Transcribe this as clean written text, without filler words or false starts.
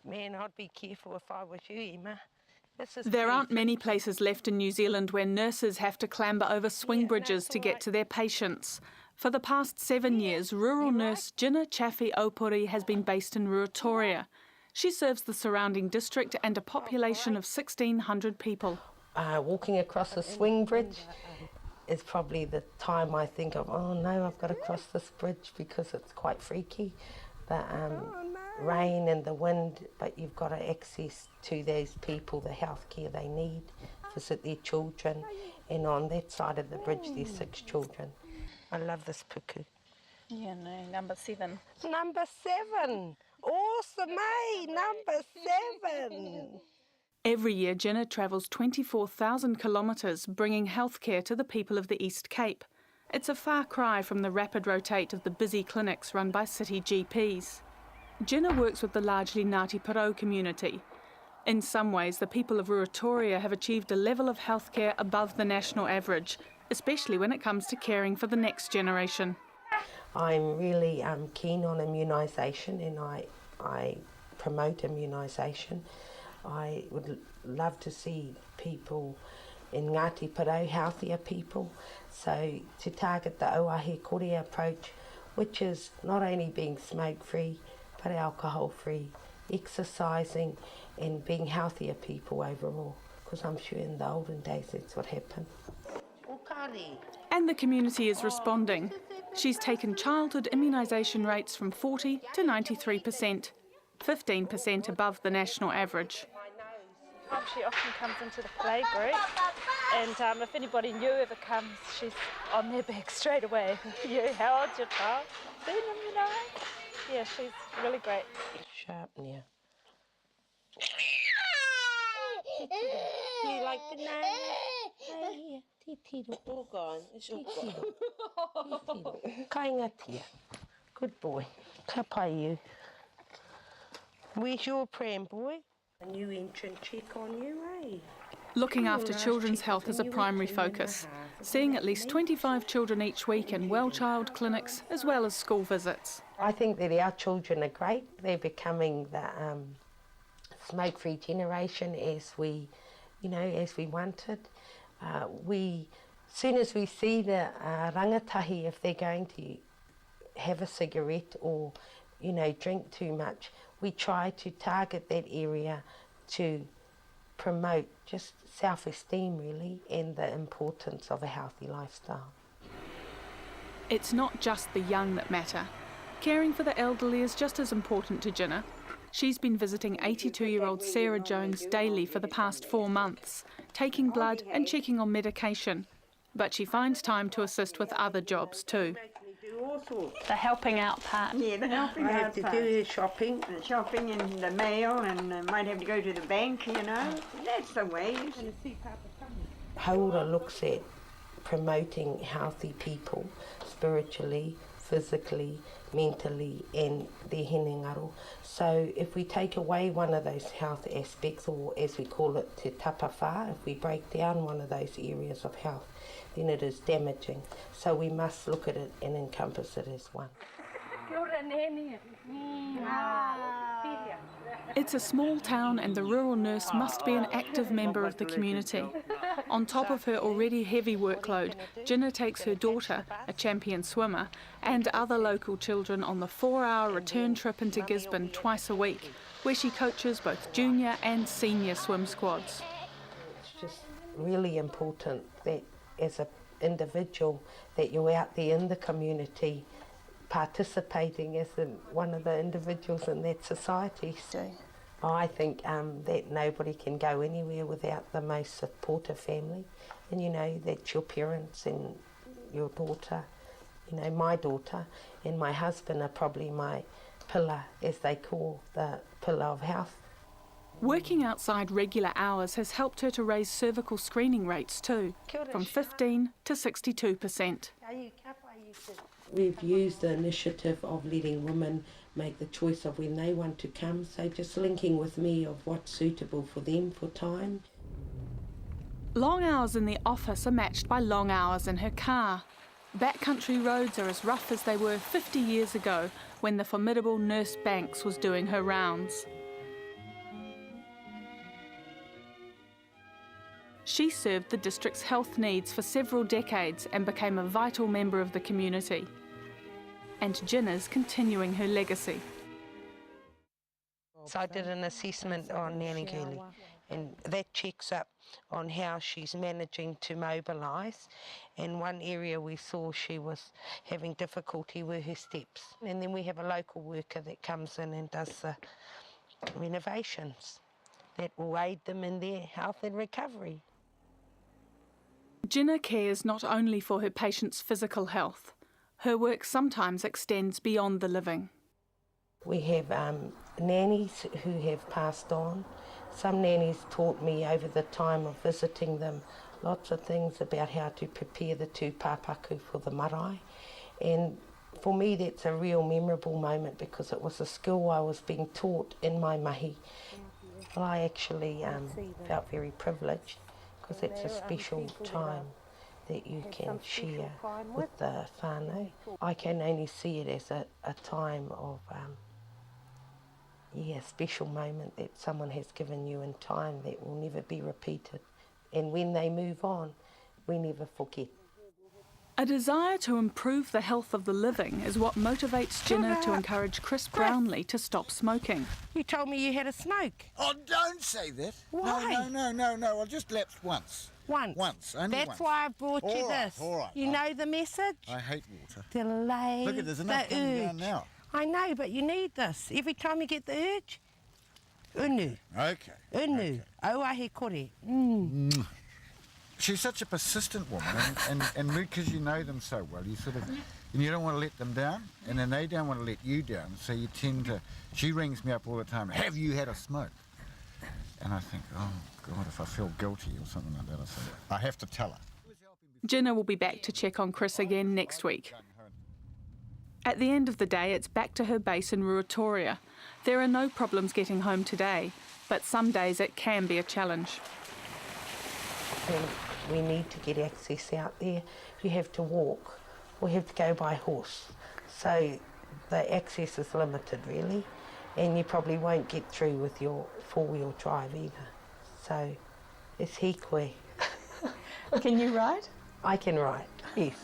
Man, I'd be careful if I was you, Emma. There aren't many places left in New Zealand where nurses have to clamber over swing bridges to get to their patients. For the past 7 years, rural nurse Gina Chaffey-Opori has been based in Ruatoria. She serves the surrounding district and a population of 1,600 people. Walking across the swing bridge is probably the time I think of, oh no, I've got to cross this bridge because it's quite freaky. The rain and the wind, but you've got to access to those people the healthcare they need, visit their children, and on that side of the bridge there's 6 children. I love this puku. Yeah, no, number 7. Number 7! Awesome, eh? Number 7! Every year, Gina travels 24,000 kilometres bringing healthcare to the people of the East Cape. It's a far cry from the rapid rotate of the busy clinics run by city GPs. Gina works with the largely Ngāti Porou community. In some ways, the people of Ruatoria have achieved a level of healthcare above the national average, especially when it comes to caring for the next generation. I'm really keen on immunisation, and I promote immunisation. I would love to see people in Ngāti Porou, healthier people. So to target the Auahe Kore approach, which is not only being smoke-free, but alcohol-free, exercising and being healthier people overall, because I'm sure in the olden days that's what happened. And the community is responding. She's taken childhood immunisation rates from 40 to 93%, 15% above the national average. She often comes into the play group, and if anybody new ever comes, she's on their back straight away. You, how old's your child? Seen them, you know? Yeah, she's really great. Sharp, yeah. You like banana? Hey, here. All gone. It's all gone. Kainga tia. Good boy. Ka pai you. Where's your pram, boy? A new entrant check on you, eh? Looking after children's health is a primary focus, seeing at least 25 children each week in well-child clinics as well as school visits. I think that our children are great. They're becoming the smoke-free generation as we wanted. Soon as we see the rangatahi, if they're going to have a cigarette or, drink too much, we try to target that area to promote just self-esteem really and the importance of a healthy lifestyle. It's not just the young that matter. Caring for the elderly is just as important to Gina. She's been visiting 82-year-old Sarah Jones daily for the past 4 months, taking blood and checking on medication. But she finds time to assist with other jobs too. The helping out part. Yeah, the helping out part. I have to do shopping. The shopping and the mail, and might have to go to the bank, That's the way. Haura looks at promoting healthy people spiritually, physically, mentally, and their hinengaro. So if we take away one of those health aspects, or as we call it, te tapawha, if we break down one of those areas of health, then it is damaging. So we must look at it and encompass it as one. It's a small town and the rural nurse must be an active member of the community. On top of her already heavy workload, Gina takes her daughter, a champion swimmer, and other local children on the 4-hour return trip into Gisborne twice a week, where she coaches both junior and senior swim squads. It's just really important that as an individual that you're out there in the community participating as one of the individuals in that society. So I think that nobody can go anywhere without the most supportive family, and that's your parents and your daughter. My daughter and my husband are probably my pillar, as they call the pillar of health. Working outside regular hours has helped her to raise cervical screening rates too, from 15 to 62%. We've used the initiative of letting women make the choice of when they want to come, so just linking with me of what's suitable for them for time. Long hours in the office are matched by long hours in her car. Backcountry roads are as rough as they were 50 years ago when the formidable Nurse Banks was doing her rounds. She served the district's health needs for several decades and became a vital member of the community. And Jenna's continuing her legacy. So I did an assessment on Nanny Girlie, and that checks up on how she's managing to mobilise. And one area we saw she was having difficulty were her steps. And then we have a local worker that comes in and does the renovations that will aid them in their health and recovery. Jenna cares not only for her patients' physical health. Her work sometimes extends beyond the living. We have nannies who have passed on. Some nannies taught me over the time of visiting them lots of things about how to prepare the tūpapaku for the marae. And for me that's a real memorable moment because it was a skill I was being taught in my mahi. Well, I actually felt very privileged because it's a special time that you can share with the whānau. I can only see it as a time of special moment that someone has given you in time that will never be repeated. And when they move on, we never forget. A desire to improve the health of the living is what motivates Jenna to encourage Chris Brownlee to stop smoking. You told me you had a smoke. Oh, don't say that. Why? No. I just lapsed once. Once? Only That's once. why I brought you All right, this. all right. You know the message? I hate water. Delay Look at there's enough the coming urge. down now. I know, but you need this. Every time you get the urge, unu. Okay. Unu. Auahe kore. She's such a persistent woman, and because you know them so well, you sort of, and you don't want to let them down, and then they don't want to let you down, so you tend to, she rings me up all the time, have you had a smoke? And I think, oh God, if I feel guilty or something like that, I say, I have to tell her. Jenna will be back to check on Chris again next week. At the end of the day, it's back to her base in Ruatoria. There are no problems getting home today, but some days it can be a challenge. We need to get access out there. You have to walk, or you have to go by horse. So the access is limited really, and you probably won't get through with your four-wheel drive either. So it's hikwe. Can you ride? I can ride, yes.